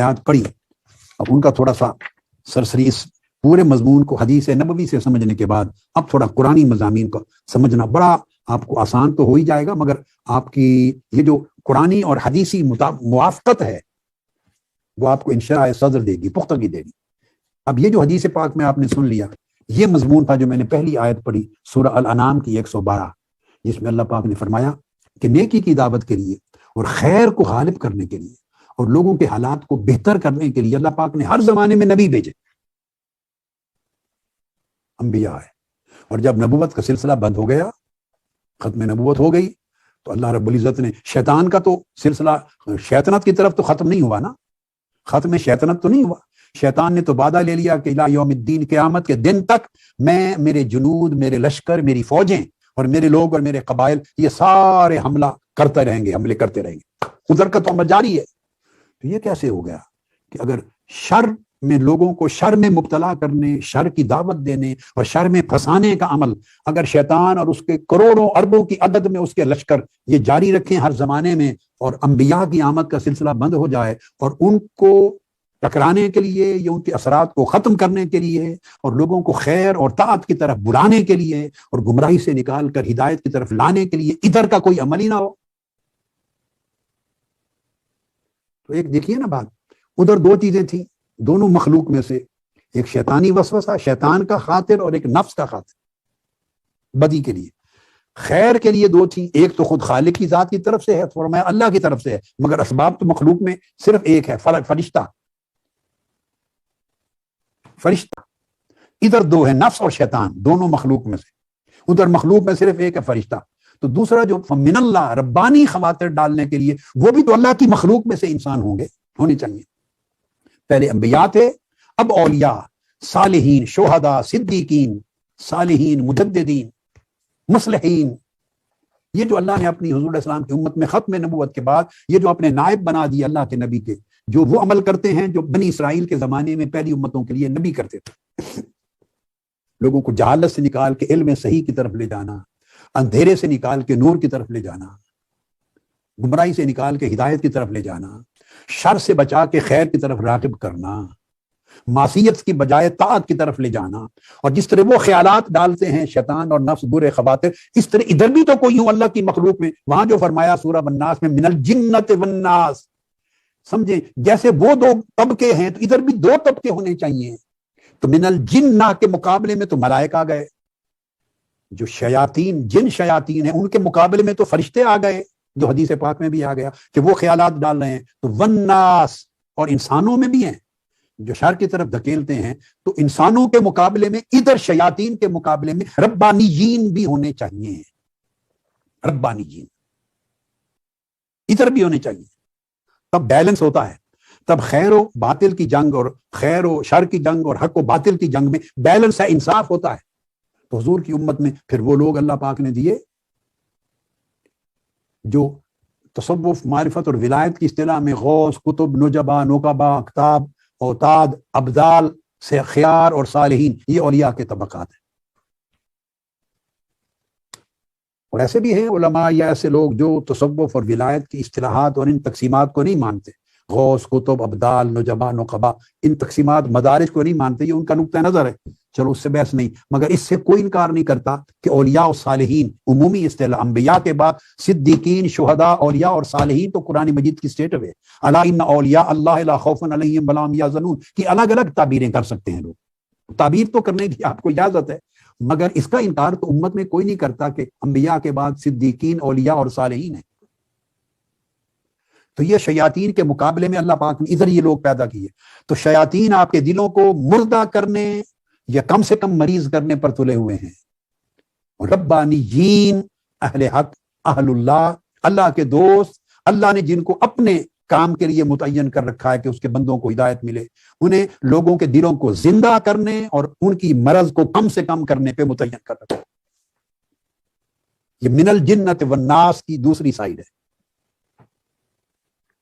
आयत पढ़ी, अब उनका थोड़ा सा सरसरी इस पूरे मजमून को हदीस नबवी से समझने के बाद अब थोड़ा कुरानी मज़ामीन को समझना बड़ा आपको आसान तो हो ही जाएगा, मगर आपकी ये जो कुरानी और हदीसी मुआफ़क़त है वो आपको इंशराह सदर देगी, पुख्तगी देगी। अब ये जो हदीस पाक में आपने सुन लिया, ये मजमून था जो मैंने पहली आयत पढ़ी सूरह अल-अनाम की 112, जिसमें अल्लाह पाक ने फरमाया कि नेकी की दावत के लिए और खैर को गालिब करने के लिए और लोगों के हालात को बेहतर करने के लिए अल्लाह पाक ने हर जमाने में नबी भेजे, अंबिया है। और जब नबूवत का सिलसिला बंद हो गया, खत्म नबूवत हो गई, तो अल्लाह रब्बुल इज़्ज़त ने शैतान का तो सिलसिला शैतानत की तरफ तो खत्म नहीं हुआ ना, खत्म शैतानत तो नहीं हुआ। शैतान ने तो वादा ले लिया कि इला यौमिद्दीन, क़यामत के दिन तक मैं, मेरे जुनूद, मेरे लश्कर, मेरी फौजें और मेरे लोग और मेरे कबाइल ये सारे हमले करते रहेंगे। उधर का तो अमल जारी है। तो ये कैसे हो गया कि अगर शर में लोगों को शर में मुब्तला करने, शर की दावत देने और शर में फंसाने का अमल अगर शैतान और उसके करोड़ों अरबों की अदद में उसके लश्कर ये जारी रखें हर जमाने में, और अंबिया की आमद का सिलसिला बंद हो जाए और उनको टकराने के लिए या उनके असरात को ख़त्म करने के लिए और लोगों को खैर और ताअत की तरफ बुलाने के लिए और गुमराही से निकाल कर हिदायत की तरफ लाने के लिए इधर का कोई अमल ही ना हो, तो एक देखिए ना बात, उधर दो चीजें थी दोनों मखलूक में से, एक शैतानी वसवसा, शैतान का खातिर, और एक नफ्स का खातिर बदी के लिए। खैर के लिए दो थी, एक तो खुद खालिक की जात की तरफ से है, फरमाया अल्लाह की तरफ से है, मगर असबाब तो मखलूक में सिर्फ एक है, फरिश्ता। इधर दो है, नफ्स और शैतान, दोनों मखलूक में से। उधर मखलूक में सिर्फ एक है, फरिश्ता। तो दूसरा जो मिनल्लाह, रब्बानी खवातिर डालने के लिए, वो भी तो अल्लाह की मखलूक में से इंसान होने चाहिए। पहले अंबिया थे, अब औलिया, सालिहीन, शोहदा, सिद्दीकीन, सालिहीन, मुजद्दिदीन, मुस्लिहीन। ये जो अल्लाह ने अपनी हुजूर इस्लाम की उम्मत में खत्म नबूवत के बाद ये जो अपने नायब बना दिए अल्लाह के नबी के, जो वो अमल करते हैं जो बनी इसराइल के जमाने में पहली उम्मतों के लिए नबी करते थे। लोगों को जहालत से निकाल के इल्म सही की तरफ ले जाना, अंधेरे से निकाल के नूर की तरफ ले जाना, गुमराही से निकाल के हिदायत की तरफ ले जाना, शर से बचा के खैर की तरफ रागिब करना, मासियत की बजाय ताअत की तरफ ले जाना। और जिस तरह वो ख्यालात डालते हैं शैतान और नफ्स बुरे खबातिर, इस तरह इधर भी तो कोई हूं अल्लाह की मखलूक में। वहां जो फरमाया सूरह वन्नास में, मिनल जिन्नत वन्नास, समझे, जैसे वो दो तबके हैं तो इधर भी दो तबके होने चाहिए। तो मिनल जिन्ना के मुकाबले में तो मलाइका आ गए, जो शयातीन, जिन शयातीन है उनके मुकाबले में तो फरिश्ते आ गए, जो हदीस पाक में भी आ गया कि वो ख्यालात डाल रहे हैं। तो वन्नास, और इंसानों में भी हैं जो शर की तरफ धकेलते हैं, तो इंसानों के मुकाबले में, इधर शयातीन के मुकाबले में रब्बानीयीन भी होने चाहिए, रब्बानीयीन इधर भी होने चाहिए, तब बैलेंस होता है। तब खैर व बातिल की जंग और खैर व शर की जंग और हक व बातिल की जंग में बैलेंस है, इंसाफ होता है। तो हुजूर की उम्मत में फिर वो लोग अल्लाह पाक ने दिए जो तसव्वुफ, मारिफत और विलायत की इस्तिलाह में गौस, कुतुब, नुजबा, नुकबा, अख्ताब, औताद, अब्दाल से खियार और सालिहीन, ये औलिया के तबकात हैं। और ऐसे भी हैं उलमा या ऐसे लोग जो तसव्वुफ और विलायत की इस्तिलाहात और इन तकसीमात को नहीं मानते, गौस, कुतुब, अब्दाल, नुजबा, नुकबा, इन तकसीमात मदारिज को नहीं मानते, ये उनका नुक्ता नजर है, चलो उससे बहस नहीं। मगर इससे कोई इनकार नहीं करता कि औलिया और सालिहीन उमूमी इस्तिलाह, अंबिया के बाद सिद्दीकीन, शुहदा, औलिया और सालिहीन तो कुरान मजीद की स्टेट है। अला इन्ना औलिया अल्लाह ला खौफुन अलैहिम वला हुम यहज़नून की अलग अलग ताबीरें कर सकते हैं लोग, ताबीर तो करने की आपको इजाजत है, मगर इसका इनकार तो उम्मत में कोई नहीं करता कि अंबिया के बाद सिद्दीकीन, औलिया और सालिहीन है। तो ये शयातीन के मुकाबले में अल्लाह पाक ने इधर ये लोग पैदा किए। तो शयातीन आपके दिलों को मुर्दा करने या कम से कम मरीज करने पर तुले हुए हैं। और रब्बानीयीन, अहले हक, अहलुल्लाह, अल्लाह के दोस्त, अल्लाह ने जिनको अपने काम के लिए मुतय्यन कर रखा है कि उसके बंदों को हिदायत मिले, उन्हें लोगों के दिलों को जिंदा करने और उनकी मरज को कम से कम करने पे मुतय्यन कर रखा है। ये मिनल जिन्नत वन्नास की दूसरी साइड है।